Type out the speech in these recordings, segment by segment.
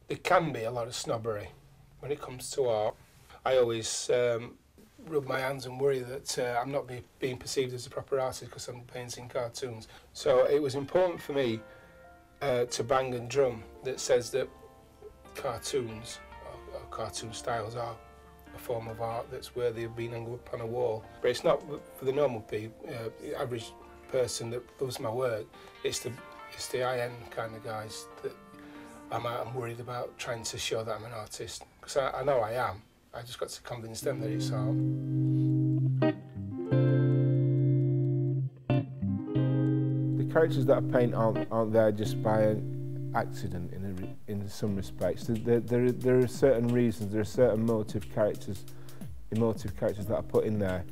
there can be a lot of snobbery when it comes to art. I always rub my hands and worry that I'm not being perceived as a proper artist because I'm painting cartoons. So it was important for me to bang and drum that says that cartoons or cartoon styles are a form of art that's worthy of being hung up on a wall. But it's not for the normal people, average person that loves my work. It's the high-end kind of guys that I'm worried about trying to show that I'm an artist. Because I know I am. I just got to convince them that it's art. The characters that I paint aren't there just by accident in some respects. There are certain reasons, there are certain emotive characters that I put in there,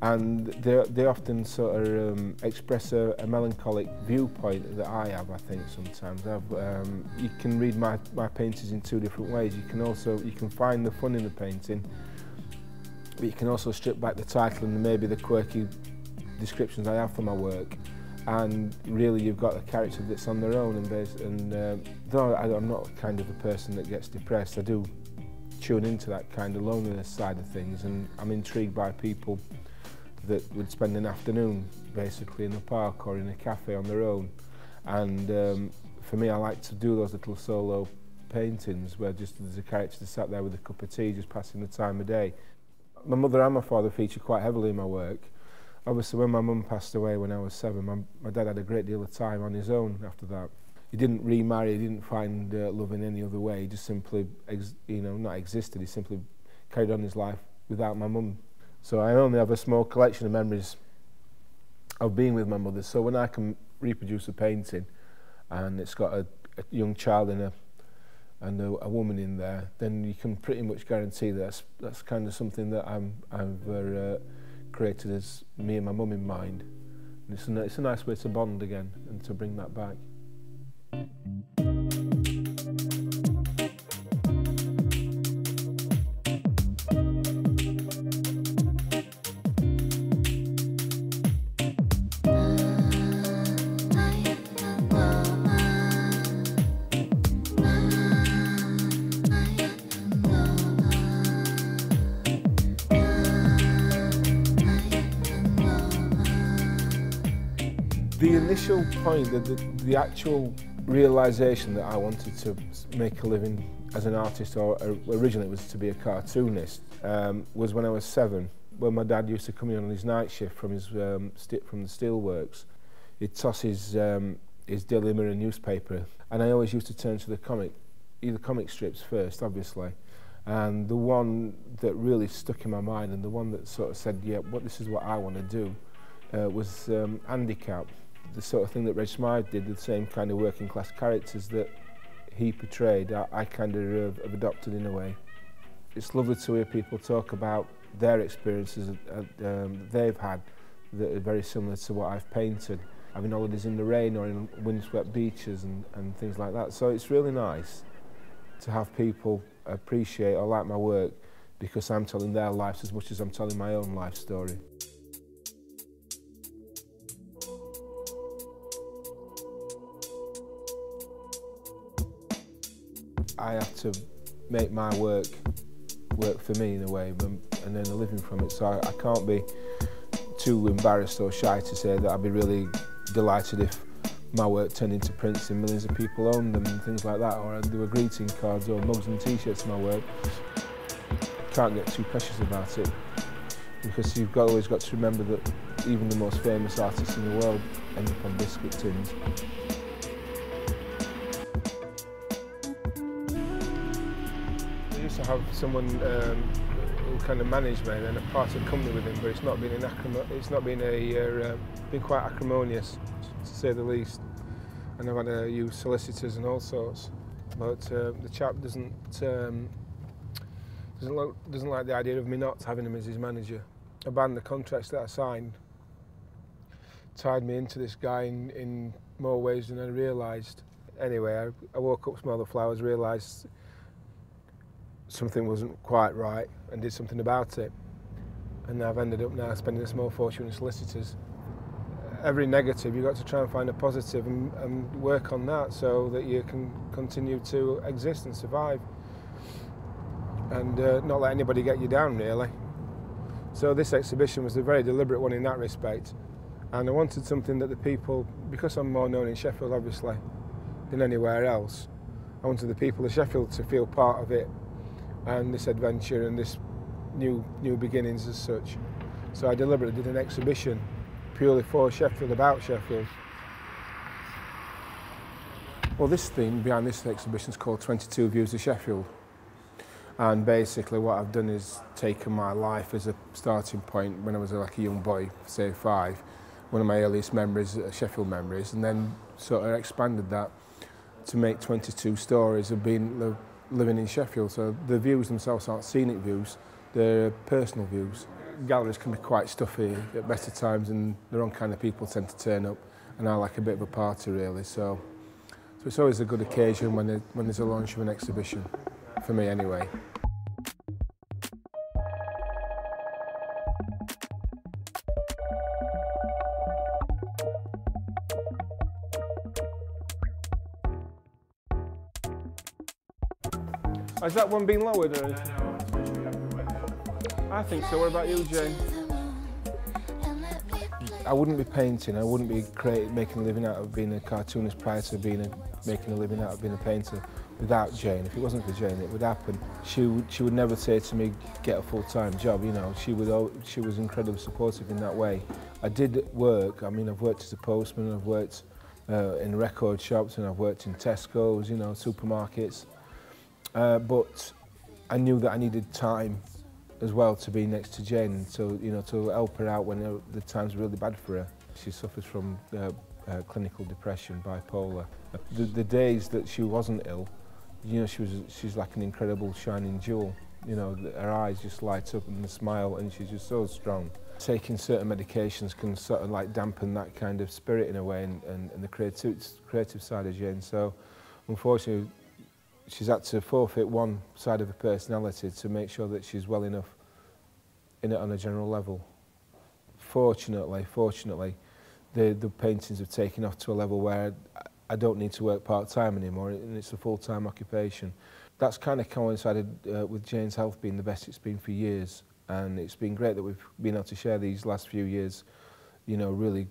and they often sort of express a melancholic viewpoint that I have. I think sometimes you can read my paintings in two different ways. You can find the fun in the painting, but you can also strip back the title and maybe the quirky descriptions I have for my work. And really you've got a character that's on their own, and though I'm not kind of the person that gets depressed, I do tune into that kind of loneliness side of things, and I'm intrigued by people that would spend an afternoon basically in a park or in a cafe on their own. And for me, I like to do those little solo paintings where just there's a character sat there with a cup of tea just passing the time of day. My mother and my father feature quite heavily in my work. Obviously, when my mum passed away when I was 7, my dad had a great deal of time on his own after that. He didn't remarry, he didn't find love in any other way. He just simply, not existed. He simply carried on his life without my mum. So I only have a small collection of memories of being with my mother. So when I can reproduce a painting and it's got a young child and a woman in there, then you can pretty much guarantee that's kind of something that I've created as me and my mum in mind. And it's a nice way to bond again and to bring that back. The initial point, the actual realisation that I wanted to make a living as an artist, or originally it was to be a cartoonist, was when I was 7, when my dad used to come in on his night shift from the steelworks. He'd toss his Daily Mirror newspaper, and I always used to turn to the comic strips first, obviously. And the one that really stuck in my mind, and the one that sort of said, yeah, this is what I want to do, was Handicap. The sort of thing that Reg Smythe did, the same kind of working class characters that he portrayed, I kind of have adopted in a way. It's lovely to hear people talk about their experiences that they've had that are very similar to what I've painted, having holidays in the rain or in windswept beaches and things like that. So it's really nice to have people appreciate or like my work because I'm telling their lives as much as I'm telling my own life story. I have to make my work for me in a way and earn a living from it, so I can't be too embarrassed or shy to say that I'd be really delighted if my work turned into prints and millions of people owned them and things like that, or there were greeting cards or mugs and t-shirts of my work. Can't get too precious about it because you've always got to remember that even the most famous artists in the world end up on biscuit tins. I used to have someone who kind of managed me and a part of company with him, but it's not been quite acrimonious, to say the least. And I've had to use solicitors and all sorts. But the chap doesn't like the idea of me not having him as his manager. I banned the contracts that I signed, tied me into this guy in more ways than I realised. Anyway, I woke up, smelled the flowers, realised something wasn't quite right and did something about it. And I've ended up now spending a small fortune on solicitors. every negative, you've got to try and find a positive and work on that so that you can continue to exist and survive and not let anybody get you down, really. So this exhibition was a very deliberate one in that respect, and I wanted something that the people, because I'm more known in Sheffield obviously than anywhere else, I wanted the people of Sheffield to feel part of it and this adventure and this new beginnings as such. So I deliberately did an exhibition purely for Sheffield, about Sheffield. Well, this theme behind this exhibition is called 22 Views of Sheffield. And basically what I've done is taken my life as a starting point when I was like a young boy, say 5, one of my earliest memories, Sheffield memories, and then sort of expanded that to make 22 stories of being living in Sheffield. So the views themselves aren't scenic views, they're personal views. Galleries can be quite stuffy at best of times, and the wrong kind of people tend to turn up, and I like a bit of a party really. So it's always a good occasion when there's a launch of an exhibition, for me anyway. Has that one been lowered or anything? I think so. What about you, Jane? I wouldn't be painting, I wouldn't be making a living out of being a cartoonist prior to making a living out of being a painter without Jane. If it wasn't for Jane, it would happen. She would never say to me, get a full-time job, you know. She was incredibly supportive in that way. I did work, I mean, I've worked as a postman, I've worked in record shops, and I've worked in Tesco's, you know, supermarkets. But I knew that I needed time as well to be next to Jane, so you know, to help her out when the times were really bad for her. She suffers from clinical depression, bipolar. The days that she wasn't ill, you know, she's like an incredible shining jewel. You know, her eyes just light up and the smile, and she's just so strong. Taking certain medications can sort of like dampen that kind of spirit in a way, and the creative side of Jane. So, unfortunately, she's had to forfeit one side of her personality to make sure that she's well enough in it on a general level. Fortunately, the paintings have taken off to a level where I don't need to work part-time anymore, and it's a full-time occupation. That's kind of coincided with Jane's health being the best it's been for years, and it's been great that we've been able to share these last few years, you know, really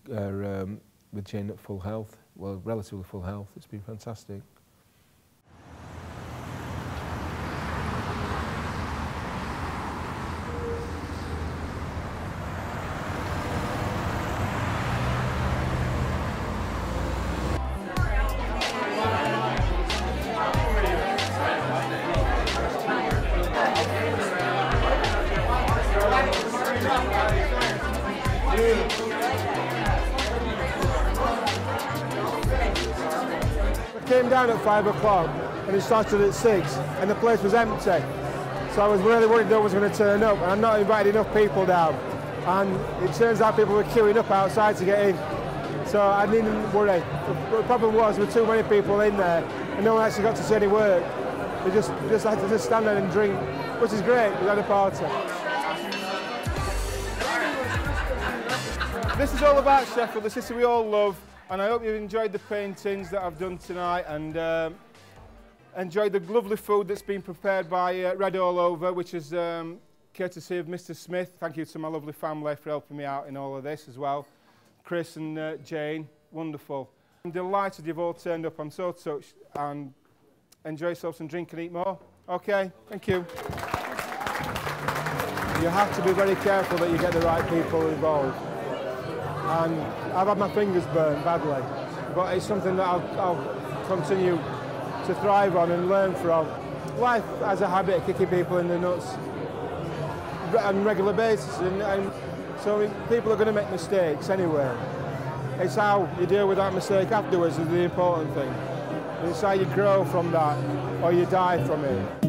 with Jane at full health, well, relatively full health. It's been fantastic. I came down at 5 o'clock and it started at 6 and the place was empty. So I was really worried no one was going to turn up, and I'm not invited enough people down. And it turns out people were queuing up outside to get in. So I needn't worry. The problem was there were too many people in there and no one actually got to see any work. They just had to stand there and drink, which is great. We had a party. This is all about Sheffield, the city we all love, and I hope you've enjoyed the paintings that I've done tonight, and enjoyed the lovely food that's been prepared by Red All Over, which is courtesy of Mr. Smith. Thank you to my lovely family for helping me out in all of this as well. Chris and Jane, wonderful. I'm delighted you've all turned up. I'm so touched, and enjoy yourselves and drink and eat more. Okay, thank you. You have to be very careful that you get the right people involved. And I've had my fingers burnt badly, but it's something that I'll continue to thrive on and learn from. Life has a habit of kicking people in the nuts on a regular basis, and so people are going to make mistakes anyway. It's how you deal with that mistake afterwards is the important thing. It's how you grow from that, or you die from it.